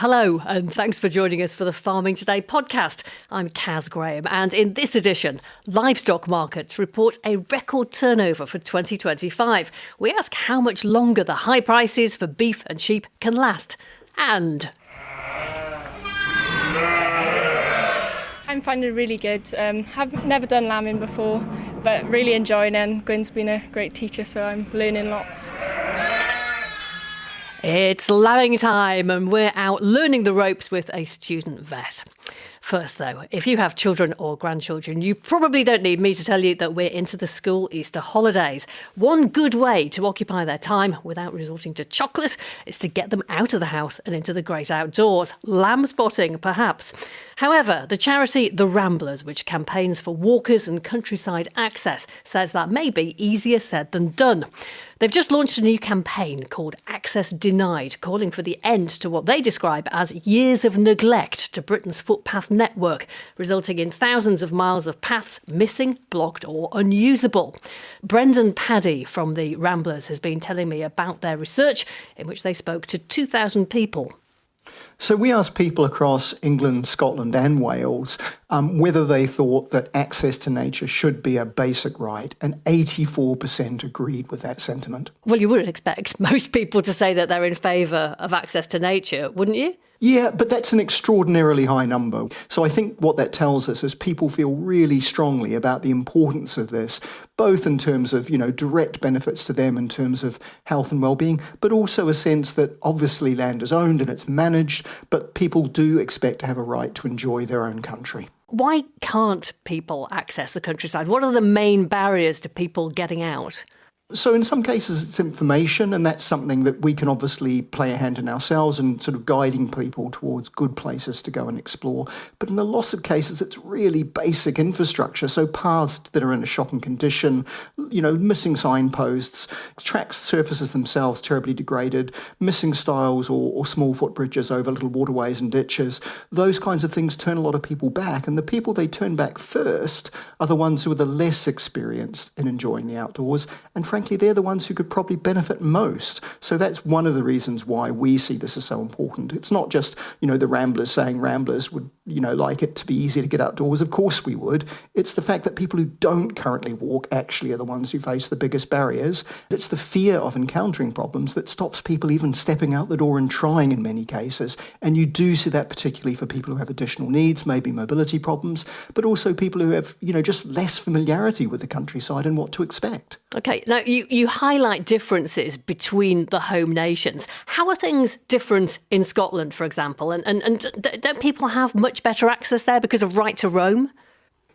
Hello, and thanks for joining us for the Farming Today podcast. I'm Kaz Graham, and in this edition, livestock markets report a record turnover for 2025. We ask how much longer the high prices for beef and sheep can last. And I'm finding it really good. Have never done lambing before, but really enjoying it. And Gwyn's been a great teacher, so I'm learning lots. it's lambing time, and we're out learning the ropes with a student vet. First, though, if you have children or grandchildren, you probably don't need me to tell you that we're into the school Easter holidays. One good way to occupy their time without resorting to chocolate is to get them out of the house and into the great outdoors. Lamb spotting, perhaps. However, the charity The Ramblers, which campaigns for walkers and countryside access, says that may be easier said than done. They've just launched a new campaign called Access Denied, calling for the end to what they describe as years of neglect to Britain's footpath network, resulting in thousands of miles of paths missing, blocked or unusable. Brendan Paddy from the Ramblers has been telling me about their research, in which they spoke to 2,000 people. So we asked people across England, Scotland and Wales whether they thought that access to nature should be a basic right, and 84% agreed with that sentiment. Well, you wouldn't expect most people to say that they're in favour of access to nature, wouldn't you? Yeah, but that's an extraordinarily high number. So I think what that tells us is people feel really strongly about the importance of this, both in terms of, direct benefits to them in terms of health and well-being, but also a sense that obviously land is owned and it's managed, but people do expect to have a right to enjoy their own country. Why can't people access the countryside? What are the main barriers to people getting out? So in some cases it's information, and that's something that we can obviously play a hand in ourselves in sort of guiding people towards good places to go and explore. But in a lot of cases it's really basic infrastructure, so paths that are in a shocking condition, missing signposts, track surfaces themselves terribly degraded, missing stiles or small footbridges over little waterways and ditches. Those kinds of things turn a lot of people back, and the people they turn back first are the ones who are the less experienced in enjoying the outdoors, and frankly they're the ones who could probably benefit most. So that's one of the reasons why we see this as so important. It's not just, the Ramblers saying Ramblers would, like it to be easy to get outdoors. Of course we would. It's the fact that people who don't currently walk actually are the ones who face the biggest barriers. It's the fear of encountering problems that stops people even stepping out the door and trying in many cases. And you do see that particularly for people who have additional needs, maybe mobility problems, but also people who have, just less familiarity with the countryside and what to expect. OK, now you highlight differences between the home nations. How are things different in Scotland, for example? And don't people have much better access there because of right to roam?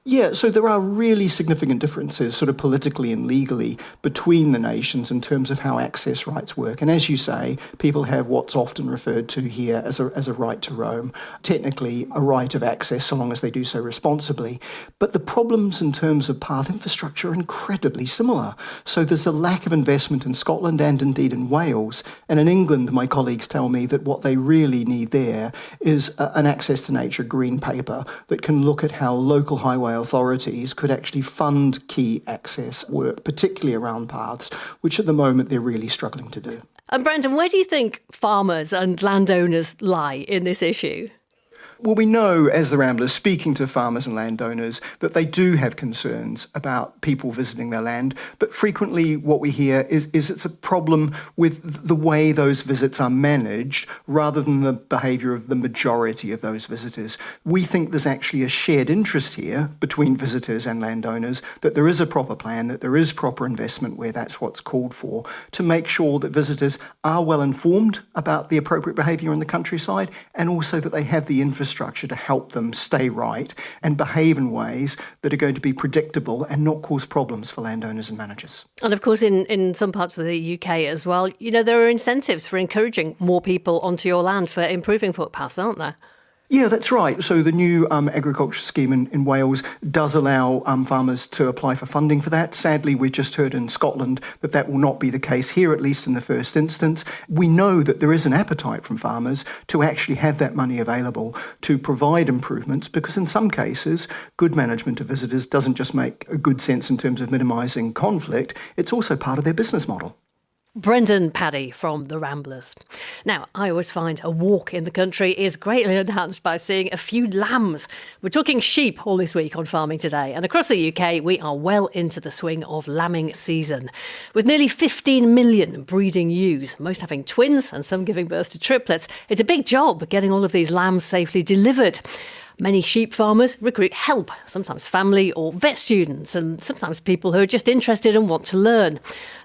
Yeah, so there are really significant differences sort of politically and legally between the nations in terms of how access rights work. And as you say, people have what's often referred to here as a right to roam, technically a right of access so long as they do so responsibly. But the problems in terms of path infrastructure are incredibly similar. So there's a lack of investment in Scotland and indeed in Wales. And in England, my colleagues tell me that what they really need there is an access to nature green paper that can look at how local highway authorities could actually fund key access work, particularly around paths, which at the moment they're really struggling to do. And Brendan, where do you think farmers and landowners lie in this issue? Well, we know, as the Ramblers, speaking to farmers and landowners, that they do have concerns about people visiting their land, but frequently what we hear is it's a problem with the way those visits are managed rather than the behaviour of the majority of those visitors. We think there's actually a shared interest here between visitors and landowners, that there is a proper plan, that there is proper investment where that's what's called for, to make sure that visitors are well informed about the appropriate behaviour in the countryside, and also that they have the infrastructure to help them stay right and behave in ways that are going to be predictable and not cause problems for landowners and managers. And of course, in some parts of the UK as well, there are incentives for encouraging more people onto your land for improving footpaths, aren't there? Yeah, that's right. So the new agriculture scheme in Wales does allow farmers to apply for funding for that. Sadly, we've just heard in Scotland that will not be the case here, at least in the first instance. We know that there is an appetite from farmers to actually have that money available to provide improvements, because in some cases, good management of visitors doesn't just make a good sense in terms of minimising conflict, it's also part of their business model. Brendan Paddy from the Ramblers. Now, I always find a walk in the country is greatly enhanced by seeing a few lambs. We're talking sheep all this week on Farming Today, and across the UK we are well into the swing of lambing season. With nearly 15 million breeding ewes, most having twins and some giving birth to triplets, it's a big job getting all of these lambs safely delivered. Many sheep farmers recruit help, sometimes family or vet students, and sometimes people who are just interested and want to learn.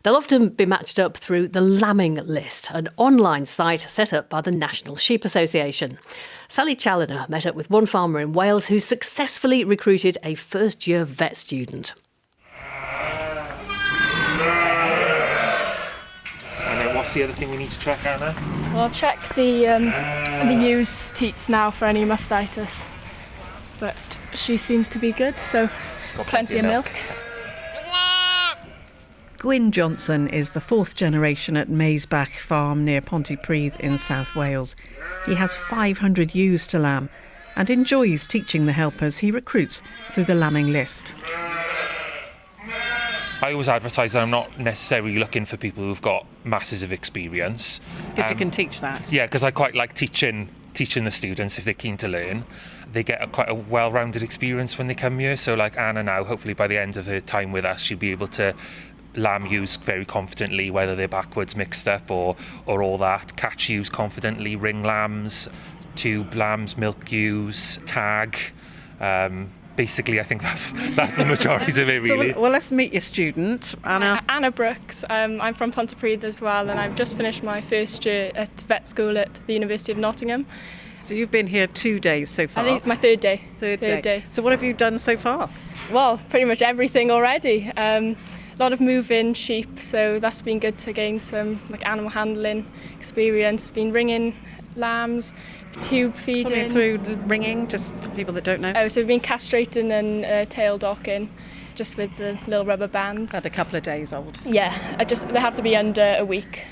They'll often be matched up through the Lambing List, an online site set up by the National Sheep Association. Sally Challoner met up with one farmer in Wales who successfully recruited a first-year vet student. And then what's the other thing we need to check, Anna? Well, I'll check the ewe's teats now for any mastitis. But she seems to be good, so Got plenty of milk. Gwyn Johnson is the fourth generation at Maesbach Farm near Pontypridd in South Wales. He has 500 ewes to lamb and enjoys teaching the helpers he recruits through the lambing list. I always advertise that I'm not necessarily looking for people who've got masses of experience. Because you can teach that. Yeah, because I quite like teaching the students if they're keen to learn. They get quite a well-rounded experience when they come here. So like Anna now, hopefully by the end of her time with us, she'll be able to lamb ewes very confidently, whether they're backwards mixed up or all that. Catch ewes confidently, ring lambs, tube lambs, milk ewes, tag. Basically, I think that's the majority of it, really. So, well, let's meet your student, Anna. Anna Brooks. I'm from Pontypridd as well, and I've just finished my first year at vet school at the University of Nottingham. So you've been here 2 days so far? I think my third day. Third day. So what have you done so far? Well, pretty much everything already. A lot of move-in sheep, so that's been good to gain some animal handling experience. Been ringing lambs, tube feeding. Talk me through ringing, just for people that don't know. So we've been castrating and tail docking, just with the little rubber bands. Had a couple of days old. Yeah, they have to be under a week.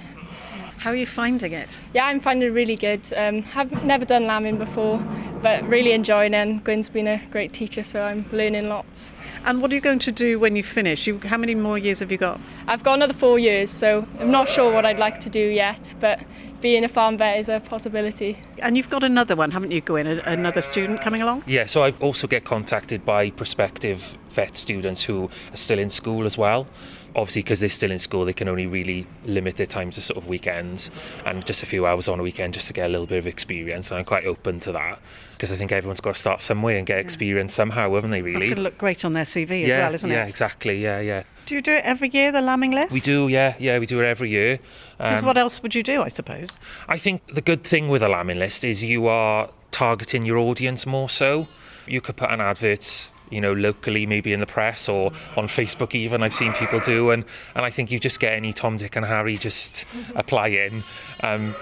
How are you finding it? Yeah, I'm finding it really good. Have never done lambing before, but really enjoying it. And Gwyn's been a great teacher, so I'm learning lots. And what are you going to do when you finish? How many more years have you got? I've got another 4 years, so I'm not sure what I'd like to do yet, but being a farm vet is a possibility. And you've got another one, haven't you, Gwyn? Another student coming along? Yeah, so I also get contacted by prospective vet students who are still in school as well. Obviously, because they're still in school, they can only really limit their time to sort of weekends and just a few hours on a weekend just to get a little bit of experience. And I'm quite open to that because I think everyone's got to start somewhere and get experience somehow, haven't they, really? That's going to look great on their CV as well, isn't it? Yeah, exactly. Yeah. Do you do it every year, the lambing list? We do, yeah, we do it every year. What else would you do, I suppose? I think the good thing with a lambing list is you are targeting your audience more so. You could put an advert, locally, maybe in the press or on Facebook even, I've seen people do, and I think you just get any Tom, Dick and Harry just apply in. And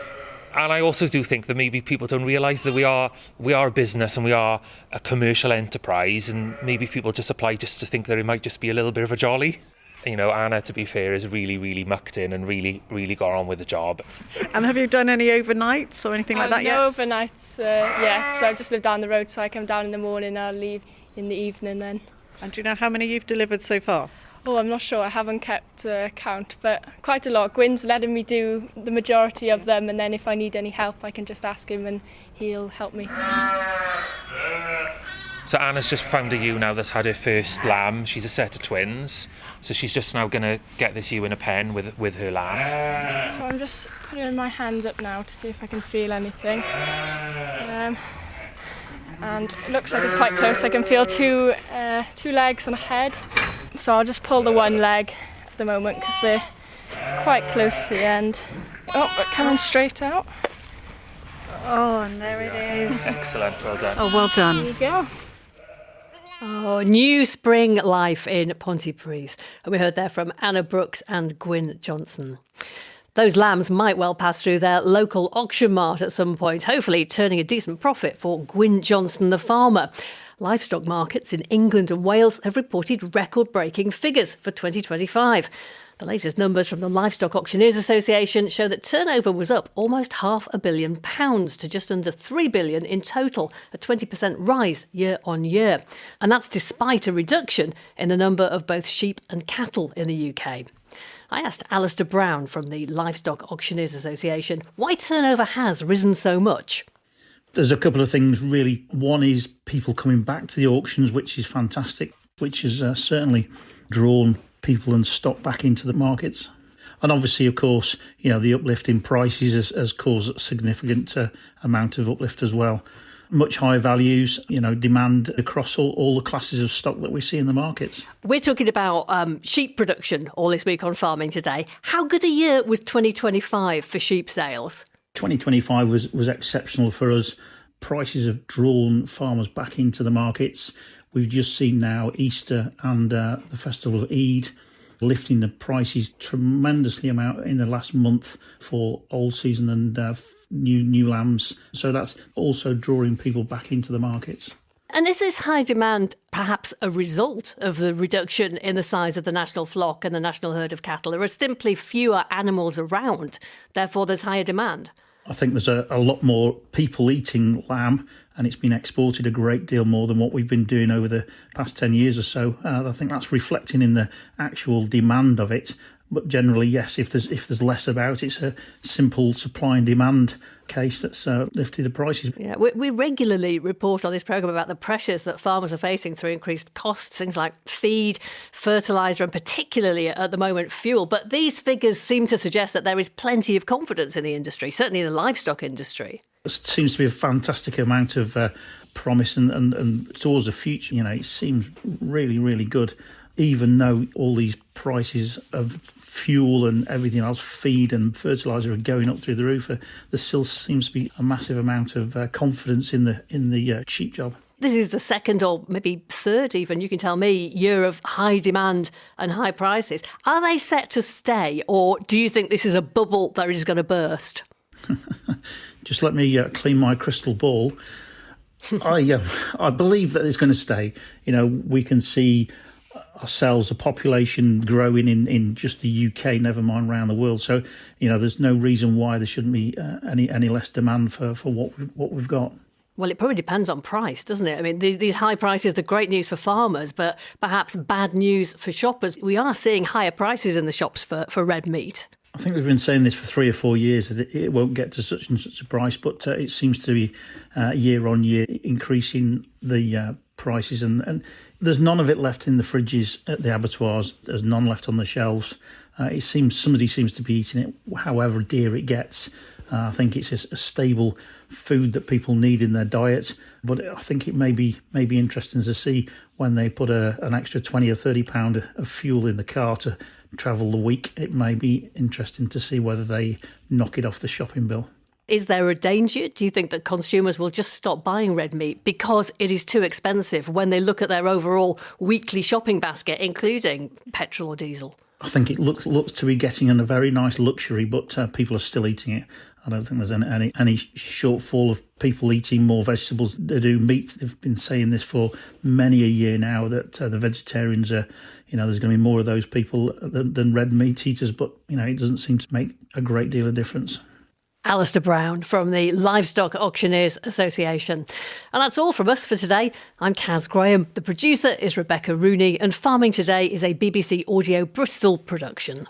I also do think that maybe people don't realise that we are a business and we are a commercial enterprise, and maybe people just apply just to think that it might just be a little bit of a jolly. Anna, to be fair, is really, really mucked in and really, really got on with the job. And have you done any overnights or anything like that yet? No overnights yet, so I just live down the road, so I come down in the morning, I'll leave in the evening then. And do you know how many you've delivered so far? Oh, I'm not sure, I haven't kept count, but quite a lot. Gwyn's letting me do the majority of them, and then if I need any help I can just ask him and he'll help me. So Anna's just found a ewe now that's had her first lamb. She's a set of twins, so she's just now going to get this ewe in a pen with her lamb. So I'm just putting my hand up now to see if I can feel anything. And it looks like it's quite close. I can feel two legs and a head. So I'll just pull the one leg at the moment because they're quite close to the end. Oh, but coming straight out. Oh, and there it is. Excellent, well done. Oh, well done. There you go. Oh, new spring life in Pontypridd. And we heard there from Anna Brooks and Gwyn Johnson. Those lambs might well pass through their local auction mart at some point, hopefully turning a decent profit for Gwyn Johnson, the farmer. Livestock markets in England and Wales have reported record-breaking figures for 2025. The latest numbers from the Livestock Auctioneers Association show that turnover was up almost £500 million to just under £3 billion in total, a 20% rise year on year. And that's despite a reduction in the number of both sheep and cattle in the UK. I asked Alistair Brown from the Livestock Auctioneers Association why turnover has risen so much. There's a couple of things really. One is people coming back to the auctions, which is fantastic, which has certainly drawn people and stock back into the markets. And obviously, of course, the uplift in prices has caused a significant amount of uplift as well. Much higher values, demand across all the classes of stock that we see in the markets. We're talking about sheep production all this week on Farming Today. How good a year was 2025 for sheep sales? 2025 was exceptional for us. Prices have drawn farmers back into the markets. We've just seen now Easter and the Festival of Eid lifting the prices tremendously amount in the last month for old season and new lambs. So that's also drawing people back into the markets. And is this high demand perhaps a result of the reduction in the size of the national flock and the national herd of cattle? There are simply fewer animals around, therefore there's higher demand. I think there's a lot more people eating lamb, and it's been exported a great deal more than what we've been doing over the past 10 years or so. I think that's reflecting in the actual demand of it. But generally, yes, if there's less about, it's a simple supply and demand case that's lifted the prices. Yeah, we regularly report on this programme about the pressures that farmers are facing through increased costs, things like feed, fertiliser and particularly at the moment fuel. But these figures seem to suggest that there is plenty of confidence in the industry, certainly in the livestock industry. There seems to be a fantastic amount of promise and towards the future. It seems really, really good. Even though all these prices of fuel and everything else, feed and fertiliser, are going up through the roof, there still seems to be a massive amount of confidence in the sheep job. This is the second or maybe third even, you can tell me, year of high demand and high prices. Are they set to stay, or do you think this is a bubble that is going to burst? Just let me clean my crystal ball. I believe that it's going to stay. We can see ourselves, a population growing in just the UK, never mind around the world. So, there's no reason why there shouldn't be any less demand for what we've got. Well, it probably depends on price, doesn't it? I mean, these high prices are great news for farmers, but perhaps bad news for shoppers. We are seeing higher prices in the shops for red meat. I think we've been saying this for 3 or 4 years, that it won't get to such and such a price, but it seems to be year on year increasing the prices, and there's none of it left in the fridges at the abattoirs. There's none left on the shelves. It seems somebody seems to be eating it, however dear it gets. I think it's a stable food that people need in their diet, but I think it may be interesting to see when they put an extra 20 or 30 pound of fuel in the car to travel the week. It may be interesting to see whether they knock it off the shopping bill. Is there a danger? Do you think that consumers will just stop buying red meat because it is too expensive when they look at their overall weekly shopping basket, including petrol or diesel? I think it looks to be getting in a very nice luxury, but people are still eating it. I don't think there's any shortfall of people eating more vegetables than do meat. They've been saying this for many a year now, that the vegetarians are, there's going to be more of those people than red meat eaters, but, it doesn't seem to make a great deal of difference. Alistair Brown from the Livestock Auctioneers Association. And that's all from us for today. I'm Kaz Graham. The producer is Rebecca Rooney, and Farming Today is a BBC Audio Bristol production.